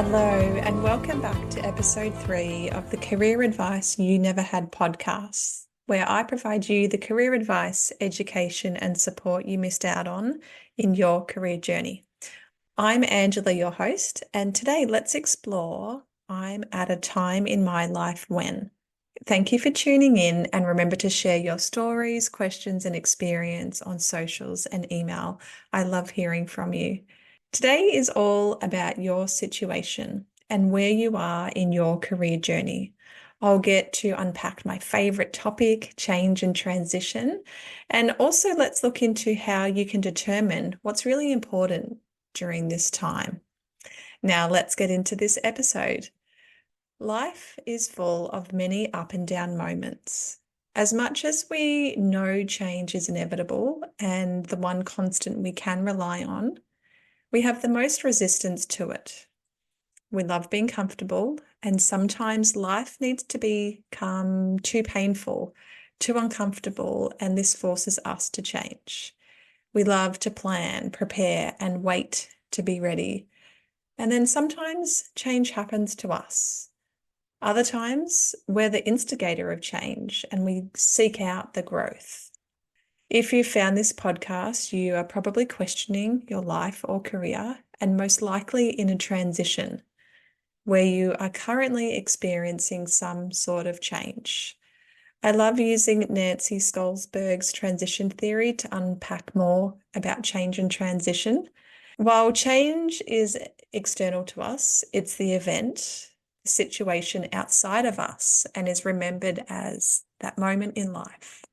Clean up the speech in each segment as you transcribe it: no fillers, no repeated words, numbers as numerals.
Hello, and welcome back to episode 3 of the Career Advice You Never Had podcast, where I provide you the career advice, education, and support you missed out on in your career journey. I'm Angela, your host, and today let's explore I'm at a time in my life when. Thank you for tuning in, and remember to share your stories, questions, and experience on socials and email. I love hearing from you. Today is all about your situation and where you are in your career journey. I'll get to unpack my favorite topic, change and transition, and also let's look into how you can determine what's really important during this time. Now, let's get into this episode. Life is full of many up and down moments. As much as we know change is inevitable and the one constant we can rely on, we have the most resistance to it. We love being comfortable, and sometimes life needs to become too painful, too uncomfortable, and this forces us to change. We love to plan, prepare, and wait to be ready. And then sometimes change happens to us. Other times, we're the instigator of change and we seek out the growth. If you found this podcast, you are probably questioning your life or career and most likely in a transition where you are currently experiencing some sort of change. I love using Nancy Stolzberg's transition theory to unpack more about change and transition. While change is external to us, it's the event, the situation outside of us, and is remembered as that moment in life.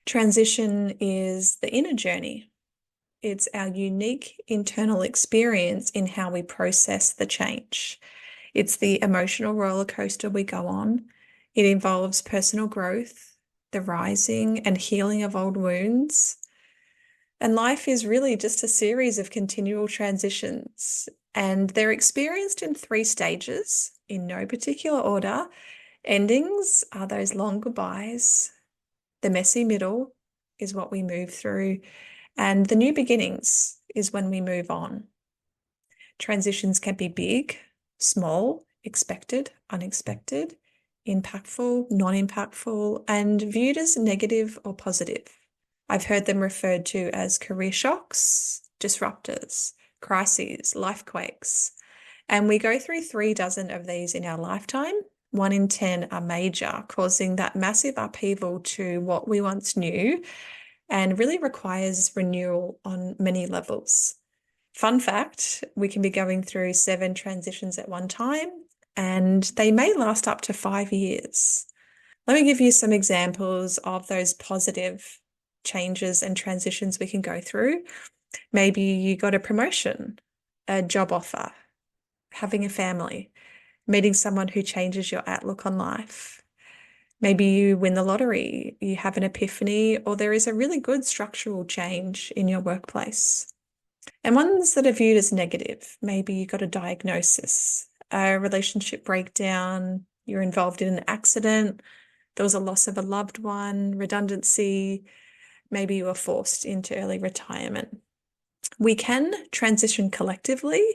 Transition is the inner journey. It's our unique internal experience in how we process the change. It's the emotional roller coaster we go on. It involves personal growth, the rising and healing of old wounds. And life is really just a series of continual transitions. And they're experienced in 3 stages, in no particular order. Endings are those long goodbyes. The messy middle is what we move through, and the new beginnings is when we move on. Transitions can be big, small, expected, unexpected, impactful, non-impactful, and viewed as negative or positive. I've heard them referred to as career shocks, disruptors, crises, life quakes, and we go through 3 dozen of these in our lifetime. 1 in 10 are major, causing that massive upheaval to what we once knew and really requires renewal on many levels. Fun fact, we can be going through 7 transitions at one time, and they may last up to 5 years. Let me give you some examples of those positive changes and transitions we can go through. Maybe you got a promotion, a job offer, having a family, meeting someone who changes your outlook on life. Maybe you win the lottery, you have an epiphany, or there is a really good structural change in your workplace. And ones that are viewed as negative, maybe you got a diagnosis, a relationship breakdown, you're involved in an accident, there was a loss of a loved one, redundancy, maybe you were forced into early retirement. We can transition collectively.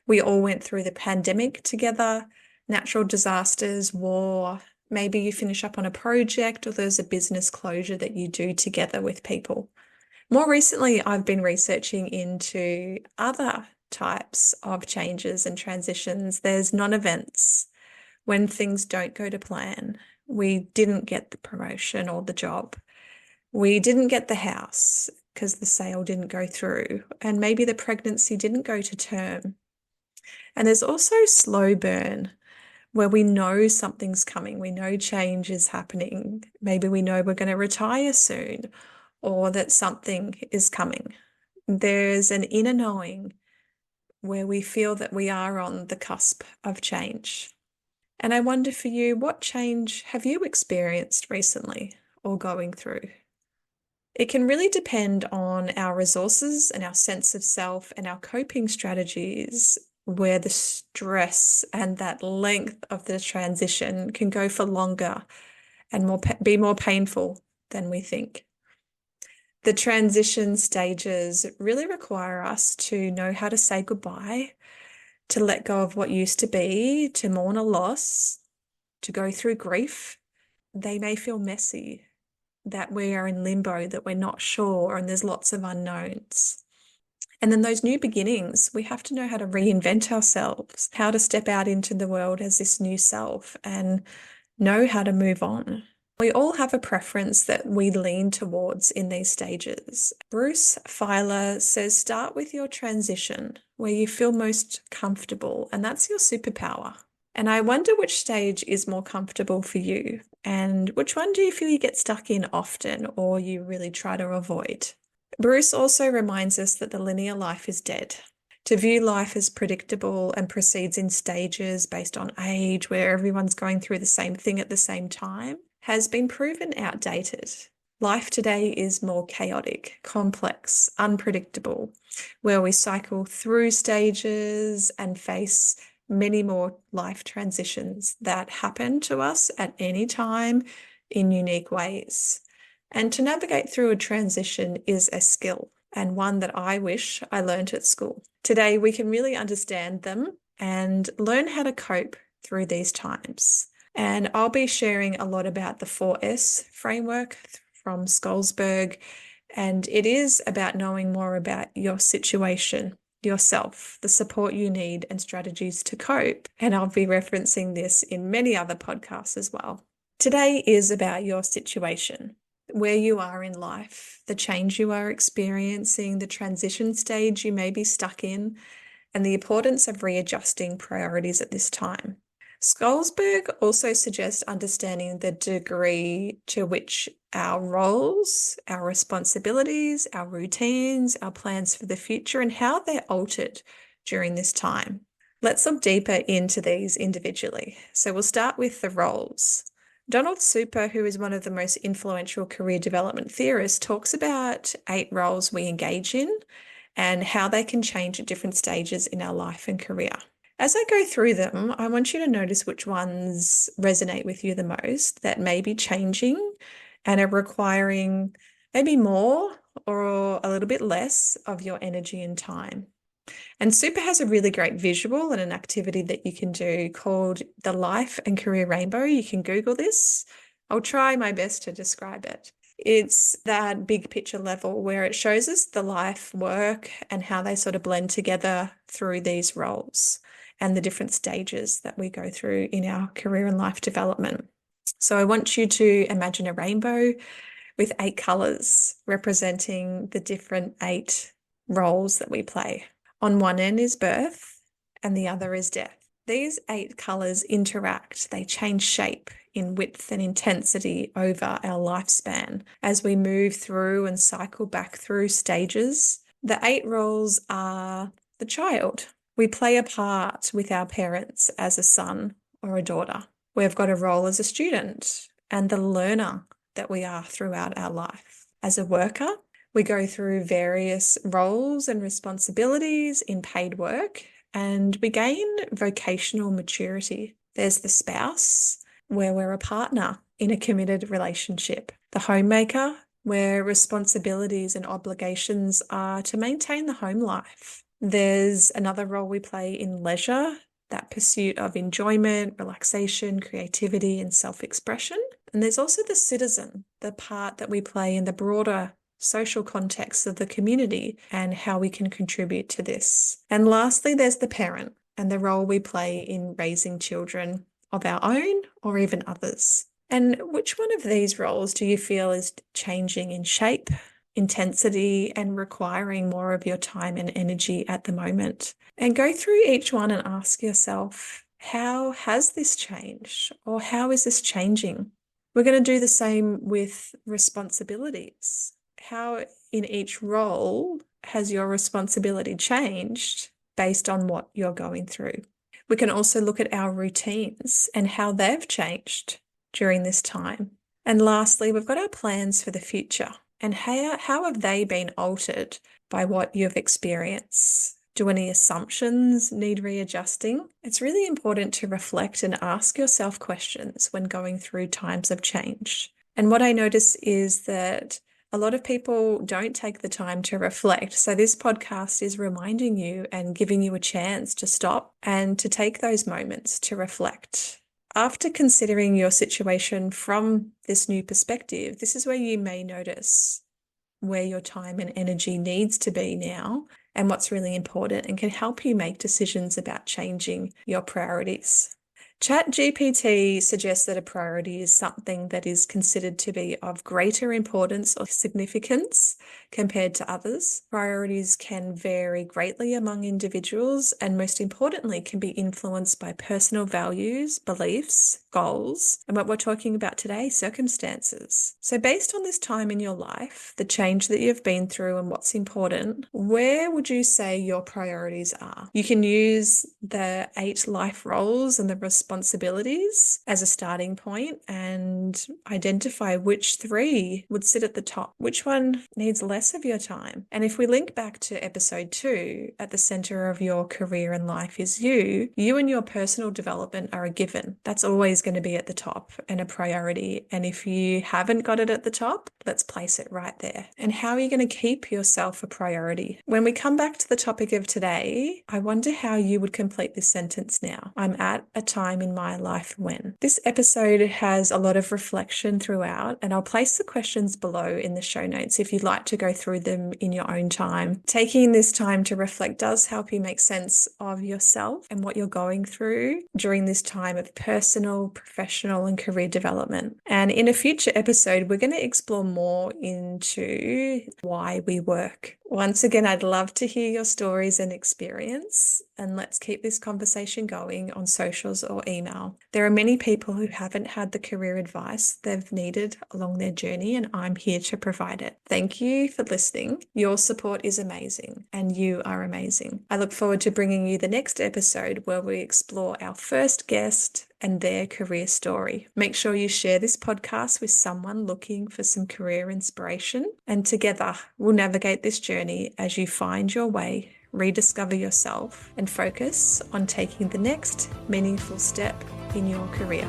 We all went through the pandemic together, natural disasters, war. Maybe you finish up on a project or there's a business closure that you do together with people. More recently, I've been researching into other types of changes and transitions. There's non-events, when things don't go to plan. We didn't get the promotion or the job. We didn't get the house because the sale didn't go through, and maybe the pregnancy didn't go to term. And there's also slow burn, where we know something's coming, we know change is happening. Maybe we know we're going to retire soon or that something is coming. There's an inner knowing where we feel that we are on the cusp of change. And I wonder for you, what change have you experienced recently or going through? It can really depend on our resources and our sense of self and our coping strategies, where the stress and that length of the transition can go for longer and be more painful than we think. The transition stages really require us to know how to say goodbye, to let go of what used to be, to mourn a loss, to go through grief. They may feel messy, that we are in limbo, that we're not sure, and there's lots of unknowns. And then those new beginnings, we have to know how to reinvent ourselves, how to step out into the world as this new self and know how to move on. We all have a preference that we lean towards in these stages. Bruce Feiler says, start with your transition where you feel most comfortable, and that's your superpower. And I wonder which stage is more comfortable for you, and which one do you feel you get stuck in often or you really try to avoid? Bruce also reminds us that the linear life is dead. To view life as predictable and proceeds in stages based on age, where everyone's going through the same thing at the same time, has been proven outdated. Life today is more chaotic, complex, unpredictable, where we cycle through stages and face many more life transitions that happen to us at any time in unique ways. And to navigate through a transition is a skill, and one that I wish I learned at school. Today, we can really understand them and learn how to cope through these times. And I'll be sharing a lot about the 4S framework from Skolsberg, and it is about knowing more about your situation, yourself, the support you need, and strategies to cope. And I'll be referencing this in many other podcasts as well. Today is about your situation, where you are in life, the change you are experiencing, the transition stage you may be stuck in, and the importance of readjusting priorities at this time. Skolsberg also suggests understanding the degree to which our roles, our responsibilities, our routines, our plans for the future, and how they're altered during this time. Let's look deeper into these individually. So we'll start with the roles. Donald Super, who is one of the most influential career development theorists, talks about 8 roles we engage in and how they can change at different stages in our life and career. As I go through them, I want you to notice which ones resonate with you the most, that may be changing and are requiring maybe more or a little bit less of your energy and time. And Super has a really great visual and an activity that you can do called the Life and Career Rainbow. You can Google this. I'll try my best to describe it. It's that big picture level where it shows us the life, work, and how they sort of blend together through these roles and the different stages that we go through in our career and life development. So I want you to imagine a rainbow with 8 colors representing the different 8 roles that we play. On one end is birth and the other is death. These 8 colors interact, they change shape in width and intensity over our lifespan as we move through and cycle back through stages. The 8 roles are the child. We play a part with our parents as a son or a daughter. We've got a role as a student and the learner that we are throughout our life. As a worker, we go through various roles and responsibilities in paid work, and we gain vocational maturity. There's the spouse, where we're a partner in a committed relationship. The homemaker, where responsibilities and obligations are to maintain the home life. There's another role we play in leisure, that pursuit of enjoyment, relaxation, creativity, and self-expression. And there's also the citizen, the part that we play in the broader social context of the community and how we can contribute to this. And lastly, there's the parent and the role we play in raising children of our own or even others. And which one of these roles do you feel is changing in shape, intensity, and requiring more of your time and energy at the moment? And go through each one and ask yourself, how has this changed? Or how is this changing? We're going to do the same with responsibilities. How in each role has your responsibility changed based on what you're going through? We can also look at our routines and how they've changed during this time. And lastly, we've got our plans for the future and how have they been altered by what you've experienced? Do any assumptions need readjusting? It's really important to reflect and ask yourself questions when going through times of change. And what I notice is that A lot of people don't take the time to reflect. So this podcast is reminding you and giving you a chance to stop and to take those moments to reflect. After considering your situation from this new perspective, this is where you may notice where your time and energy needs to be now and what's really important, and can help you make decisions about changing your priorities. ChatGPT suggests that a priority is something that is considered to be of greater importance or significance compared to others. Priorities can vary greatly among individuals, and most importantly, can be influenced by personal values, beliefs, goals, and what we're talking about today, circumstances. So based on this time in your life, the change that you've been through and what's important, where would you say your priorities are? You can use the 8 life roles and the responsibilities as a starting point and identify which 3 would sit at the top, which one needs less of your time. And if we link back to episode 2, at the center of your career and life is you and your personal development are a given. That's always going to be at the top and a priority. And if you haven't got it at the top, let's place it right there. And how are you going to keep yourself a priority? When we come back to the topic of today, I wonder how you would complete this sentence now. I'm at a time in my life when. This episode has a lot of reflection throughout, and I'll place the questions below in the show notes if you'd like to go through them in your own time. Taking this time to reflect does help you make sense of yourself and what you're going through during this time of personal, professional, and career development. And in a future episode, we're going to explore more into why we work. Once again, I'd love to hear your stories and experience, and let's keep this conversation going on socials or email. There are many people who haven't had the career advice they've needed along their journey, and I'm here to provide it. Thank you for listening. Your support is amazing, and you are amazing. I look forward to bringing you the next episode where we explore our first guest and their career story. Make sure you share this podcast with someone looking for some career inspiration, and together we'll navigate this journey as you find your way, rediscover yourself, and focus on taking the next meaningful step in your career.